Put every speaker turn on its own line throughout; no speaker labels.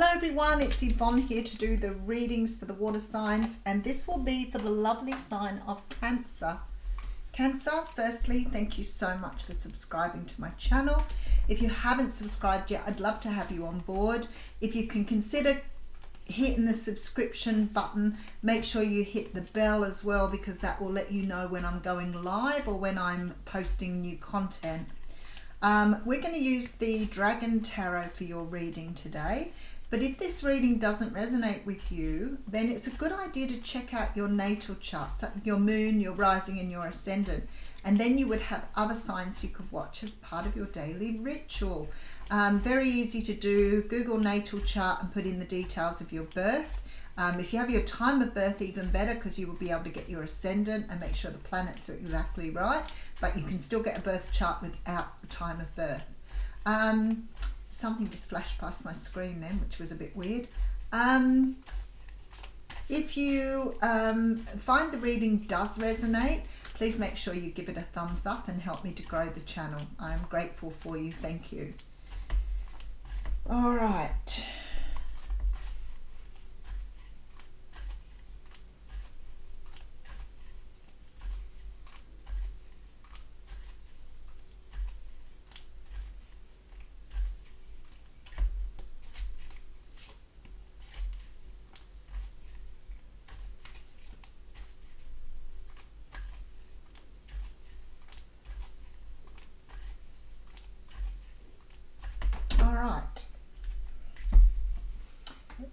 Hello everyone, it's Yvonne here to do the readings for the water signs, and this will be for the lovely sign of Cancer. Cancer, firstly, thank you so much for subscribing to my channel. If you haven't subscribed yet, I'd love to have you on board. If you can consider hitting the subscription button, make sure you hit the bell as well, because that will let you know when I'm going live or when I'm posting new content. We're going to use the Dragon Tarot for your reading today. But if this reading doesn't resonate with you, then it's a good idea to check out your natal chart, so your moon, your rising and your ascendant. And then you would have other signs you could watch as part of your daily ritual. Very easy to do. Google natal chart and put in the details of your birth. If you have your time of birth, even better, because you will be able to get your ascendant and make sure the planets are exactly right. But you can still get a birth chart without the time of birth. Something just flashed past my screen then, which was a bit weird. If you find the reading does resonate, please make sure you give it a thumbs up and help me to grow the channel. I'm grateful for you. Thank you. All right.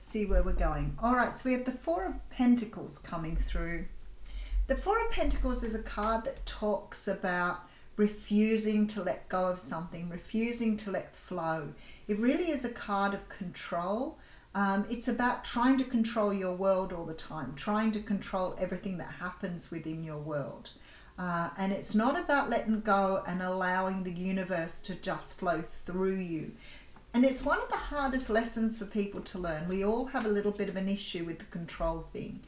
See where we're going. All right, so we have the Four of Pentacles coming through. The Four of Pentacles is a card that talks about refusing to let go of something, refusing to let flow. It really is a card of control. It's about trying to control your world all the time, trying to control everything that happens within your world. And it's not about letting go and allowing the universe to just flow through you. And it's one of the hardest lessons for people to learn. We all have a little bit of an issue with the control thing.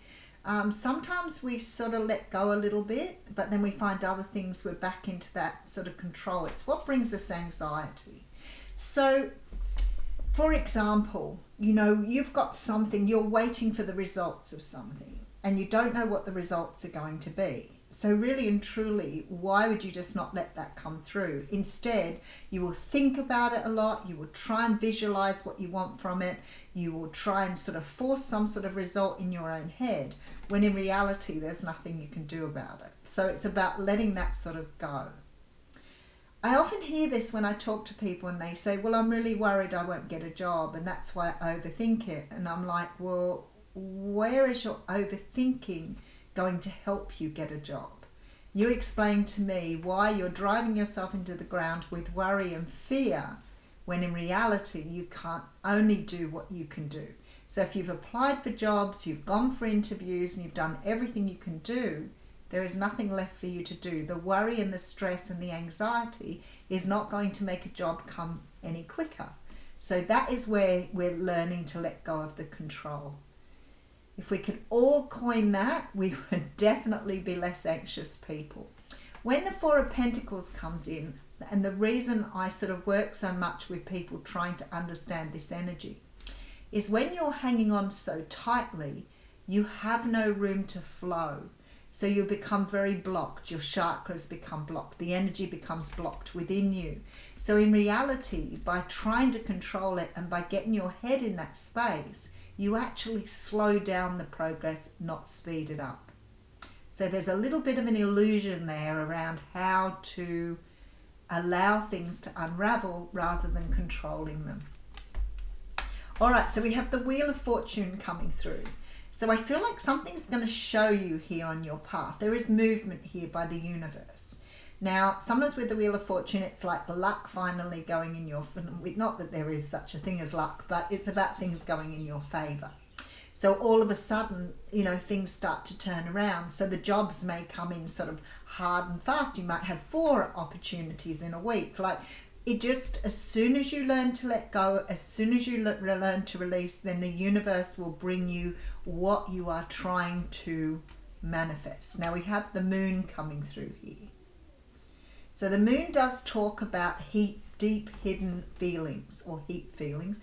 Sometimes we sort of let go a little bit, but then we find other things, we're back into that sort of control. It's what brings us anxiety. So, for example, you know, you've got something, you're waiting for the results of something, and you don't know what the results are going to be. So really and truly, why would you just not let that come through? Instead, you will think about it a lot. You will try and visualize what you want from it. You will try and sort of force some sort of result in your own head, when in reality, there's nothing you can do about it. So it's about letting that sort of go. I often hear this when I talk to people and they say, well, I'm really worried I won't get a job and that's why I overthink it. And I'm like, well, where is your overthinking going to help you get a job? You explain to me why you're driving yourself into the ground with worry and fear, when in reality you can't only do what you can do. So if you've applied for jobs, you've gone for interviews, and you've done everything you can do, there is nothing left for you to do. The worry and the stress and the anxiety is not going to make a job come any quicker. So that is where we're learning to let go of the control. If we could all coin that, we would definitely be less anxious people. When the Four of Pentacles comes in, and the reason I sort of work so much with people trying to understand this energy, is when you're hanging on so tightly, you have no room to flow. So you become very blocked. Your chakras become blocked. The energy becomes blocked within you. So in reality, by trying to control it and by getting your head in that space, you actually slow down the progress, not speed it up. So there's a little bit of an illusion there around how to allow things to unravel rather than controlling them. All right, so we have the Wheel of Fortune coming through. So I feel like something's going to show you here on your path. There is movement here by the universe. Now, sometimes with the Wheel of Fortune, it's like luck finally going in your favor. Not that there is such a thing as luck, but it's about things going in your favor. So all of a sudden, you know, things start to turn around. So the jobs may come in sort of hard and fast. You might have 4 opportunities in a week. Like, it just, as soon as you learn to let go, as soon as you learn to release, then the universe will bring you what you are trying to manifest. Now we have the moon coming through here. So the moon does talk about heat deep hidden feelings, or heap feelings,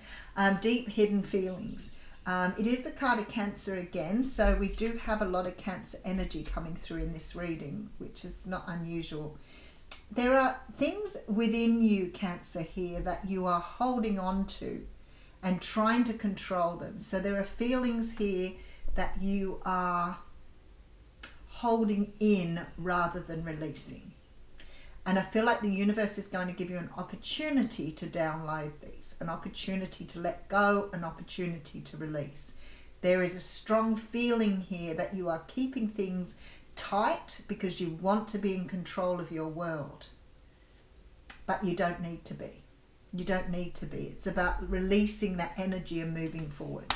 deep hidden feelings. It is the card of Cancer again, so we do have a lot of Cancer energy coming through in this reading, which is not unusual. There are things within you, Cancer, here that you are holding on to and trying to control them. So there are feelings here that you are holding in rather than releasing. And I feel like the universe is going to give you an opportunity to download these, an opportunity to let go, an opportunity to release. There is a strong feeling here that you are keeping things tight because you want to be in control of your world. But you don't need to be. You don't need to be. It's about releasing that energy and moving forward.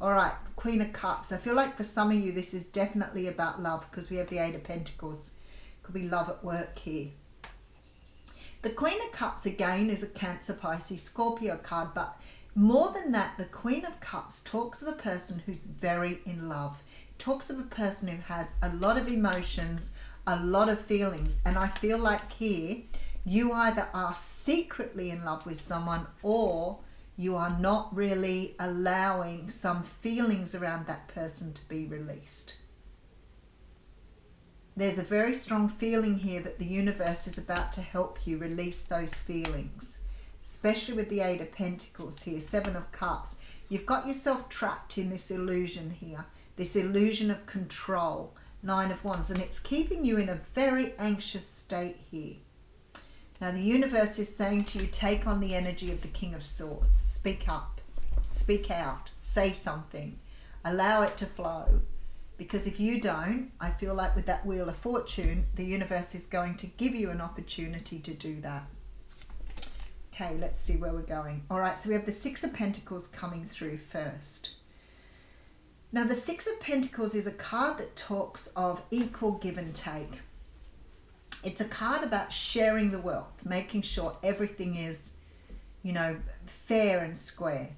All right, Queen of Cups. I feel like for some of you this is definitely about love, because we have the Eight of Pentacles. Could be love at work here. The Queen of Cups again is a Cancer, Pisces, Scorpio card, but more than that, the Queen of Cups talks of a person who's very in love. Talks of a person who has a lot of emotions, a lot of feelings, and I feel like here you either are secretly in love with someone, or you are not really allowing some feelings around that person to be released. There's a very strong feeling here that the universe is about to help you release those feelings, especially with the Eight of Pentacles here, Seven of Cups. You've got yourself trapped in this illusion here, this illusion of control, Nine of Wands, and it's keeping you in a very anxious state here. Now the universe is saying to you, take on the energy of the King of Swords. Speak up, speak out, say something, allow it to flow. Because if you don't, I feel like with that Wheel of Fortune, the universe is going to give you an opportunity to do that. Okay, let's see where we're going. All right, so we have the Six of Pentacles coming through first. Now, the Six of Pentacles is a card that talks of equal give and take. It's a card about sharing the wealth, making sure everything is, you know, fair and square.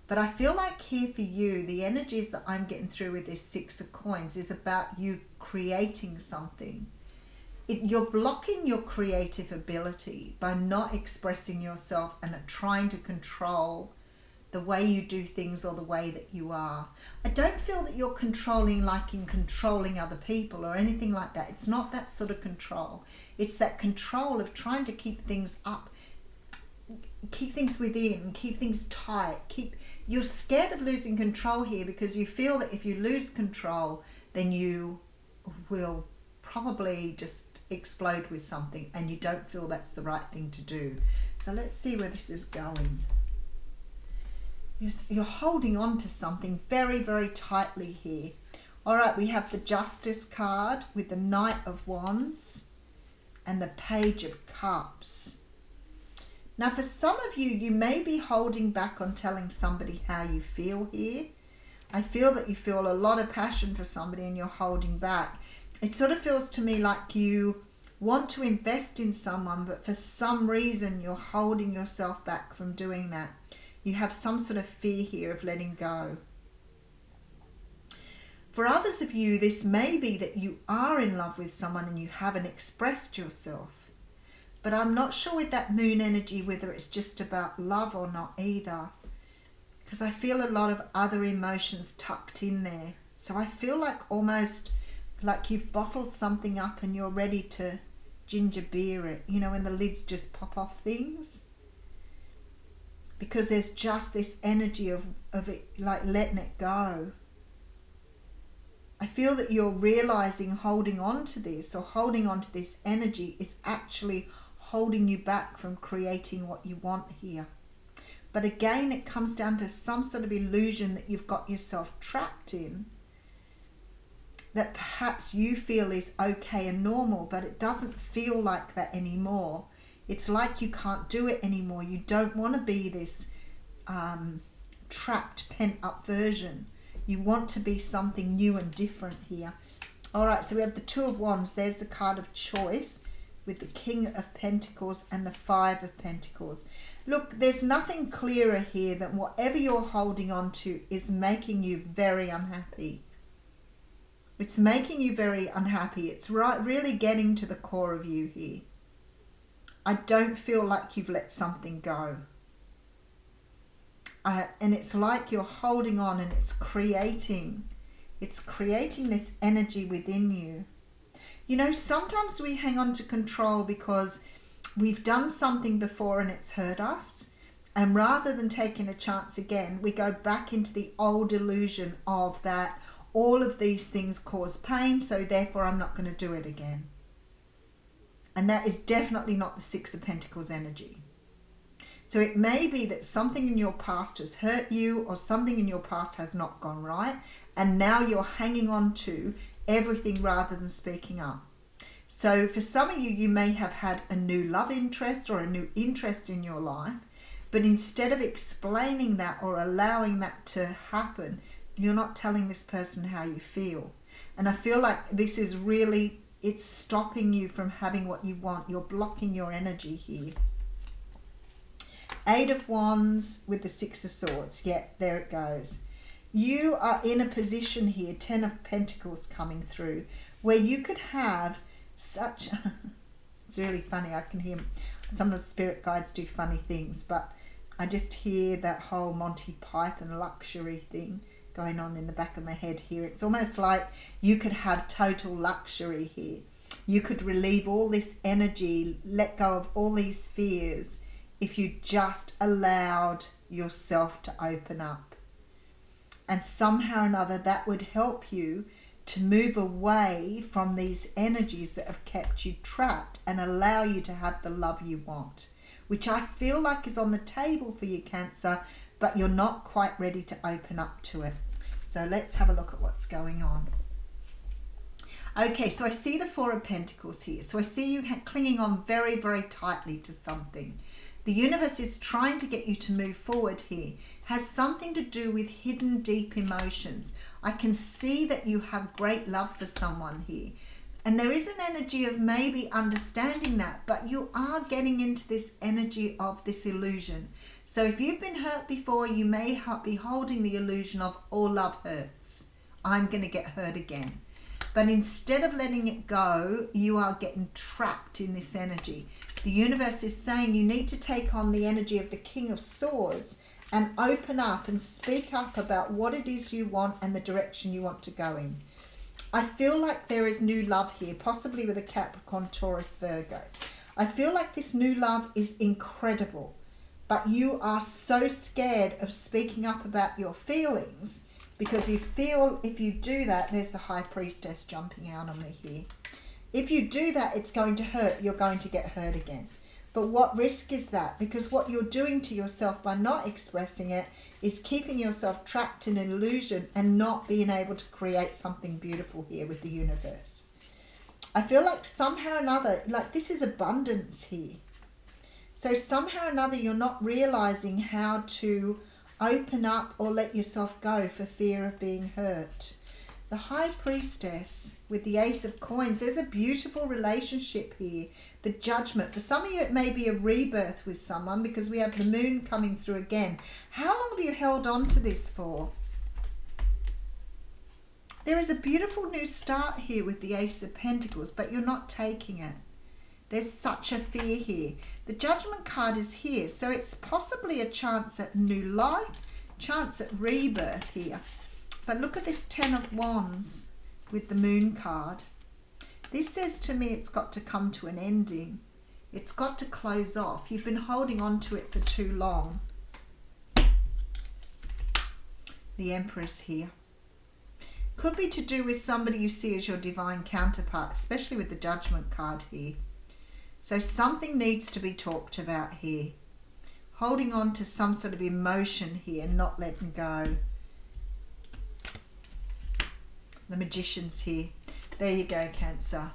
But I feel like here for you, the energies that I'm getting through with this Six of Coins is about you creating something. You're blocking your creative ability by not expressing yourself and trying to control the way you do things or the way that you are. I don't feel that you're controlling like in controlling other people or anything like that. It's not that sort of control. It's that control of trying to keep things up, keep things within, keep things tight, you're scared of losing control here because you feel that if you lose control, then you will probably just explode with something, and you don't feel that's the right thing to do. So let's see where this is going. You're holding on to something very, very tightly here. All right, we have the Justice card with the Knight of Wands and the Page of Cups. Now, for some of you, you may be holding back on telling somebody how you feel here. I feel that you feel a lot of passion for somebody and you're holding back. It sort of feels to me like you want to invest in someone, but for some reason you're holding yourself back from doing that. You have some sort of fear here of letting go. For others of you, this may be that you are in love with someone and you haven't expressed yourself. But I'm not sure with that Moon energy whether it's just about love or not either. Because I feel a lot of other emotions tucked in there. So I feel like almost like you've bottled something up and you're ready to ginger beer it. You know, when the lids just pop off things. Because there's just this energy of it, like letting it go. I feel that you're realizing holding on to this or holding on to this energy is actually holding you back from creating what you want here. But again, it comes down to some sort of illusion that you've got yourself trapped in, that perhaps you feel is okay and normal, but it doesn't feel like that anymore. It's like you can't do it anymore. You don't want to be this trapped, pent-up version. You want to be something new and different here. All right, so we have the Two of Wands. There's the card of choice with the King of Pentacles and the Five of Pentacles. Look, there's nothing clearer here than whatever you're holding on to is making you very unhappy. It's making you very unhappy. It's really getting to the core of you here. I don't feel like you've let something go. And it's like you're holding on, and it's creating this energy within you. You know, sometimes we hang on to control because we've done something before and it's hurt us. And rather than taking a chance again, we go back into the old illusion of that all of these things cause pain, so therefore I'm not going to do it again. And that is definitely not the Six of Pentacles energy. So it may be that something in your past has hurt you, or something in your past has not gone right, and now you're hanging on to everything rather than speaking up. So for some of you, you may have had a new love interest or a new interest in your life, but instead of explaining that or allowing that to happen, you're not telling this person how you feel. And I feel like this is really, it's stopping you from having what you want. You're blocking your energy here. Eight of Wands with the Six of Swords. Yeah, there it goes. You are in a position here, 10 of Pentacles coming through, where you could have such... It's really funny. I can hear some of the spirit guides do funny things, but I just hear that whole Monty Python luxury thing going on in the back of my head here. It's almost like you could have total luxury here. You could relieve all this energy, let go of all these fears, if you just allowed yourself to open up. And somehow or another that would help you to move away from these energies that have kept you trapped and allow you to have the love you want, which I feel like is on the table for you, Cancer, but you're not quite ready to open up to it. So let's have a look at what's going on. Okay, so I see the Four of Pentacles here. So I see you clinging on very, very tightly to something. The universe is trying to get you to move forward here. It has something to do with hidden deep emotions. I can see that you have great love for someone here. And there is an energy of maybe understanding that, but you are getting into this energy of this illusion. So if you've been hurt before, you may be holding the illusion of all love hurts. I'm going to get hurt again. But instead of letting it go, you are getting trapped in this energy. The universe is saying you need to take on the energy of the King of Swords and open up and speak up about what it is you want and the direction you want to go in. I feel like there is new love here, possibly with a Capricorn, Taurus, Virgo. I feel like this new love is incredible, but you are so scared of speaking up about your feelings because you feel if you do that, there's the High Priestess jumping out on me here. If you do that, it's going to hurt. You're going to get hurt again. But what risk is that? Because what you're doing to yourself by not expressing it is keeping yourself trapped in an illusion and not being able to create something beautiful here with the universe. I feel like somehow or another, like this is abundance here. So somehow or another, you're not realizing how to open up or let yourself go for fear of being hurt. The High Priestess with the Ace of Coins, there's a beautiful relationship here. The Judgment. For some of you, it may be a rebirth with someone because we have the Moon coming through again. How long have you held on to this for? There is a beautiful new start here with the Ace of Pentacles, but you're not taking it. There's such a fear here. The Judgment card is here, so it's possibly a chance at new life, chance at rebirth here. But look at this 10 of Wands with the Moon card. This says to me it's got to come to an ending. It's got to close off. You've been holding on to it for too long. The Empress here. Could be to do with somebody you see as your divine counterpart, especially with the Judgment card here. So something needs to be talked about here. Holding on to some sort of emotion here, not letting go. The Magician's here. There you go, Cancer.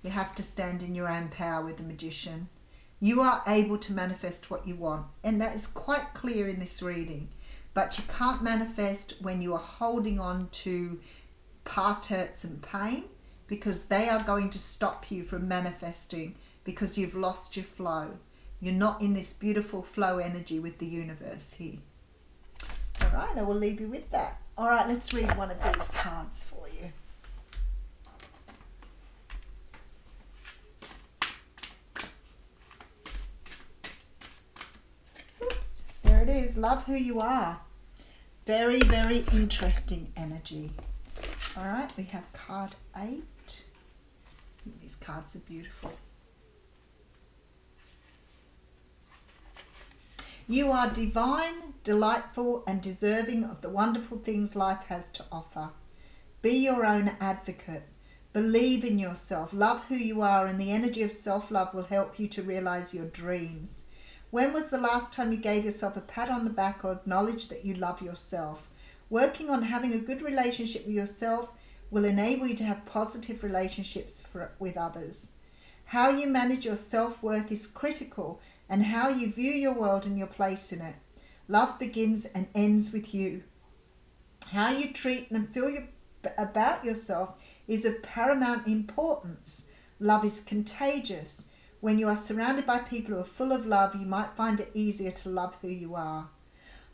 You have to stand in your own power with the Magician. You are able to manifest what you want, and that is quite clear in this reading. But you can't manifest when you are holding on to past hurts and pain, because they are going to stop you from manifesting because you've lost your flow. You're not in this beautiful flow energy with the universe here. All right, I will leave you with that. All right, let's read one of these cards for you. is love who you are. Very, very interesting energy. All right, we have card 8. These cards are beautiful. You are divine, delightful, and deserving of the wonderful things life has to offer. Be your own advocate. Believe in yourself. Love who you are, and the energy of self-love will help you to realize your dreams. When was the last time you gave yourself a pat on the back or acknowledged that you love yourself? Working on having a good relationship with yourself will enable you to have positive relationships with others. How you manage your self-worth is critical, and how you view your world and your place in it. Love begins and ends with you. How you treat and feel about yourself is of paramount importance. Love is contagious. When you are surrounded by people who are full of love, you might find it easier to love who you are.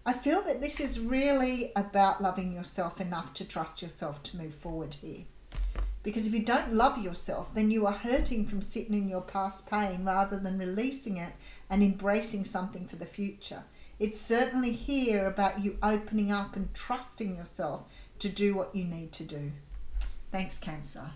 I feel that this is really about loving yourself enough to trust yourself to move forward here. Because if you don't love yourself, then you are hurting from sitting in your past pain rather than releasing it and embracing something for the future. It's certainly here about you opening up and trusting yourself to do what you need to do. Thanks, Cancer.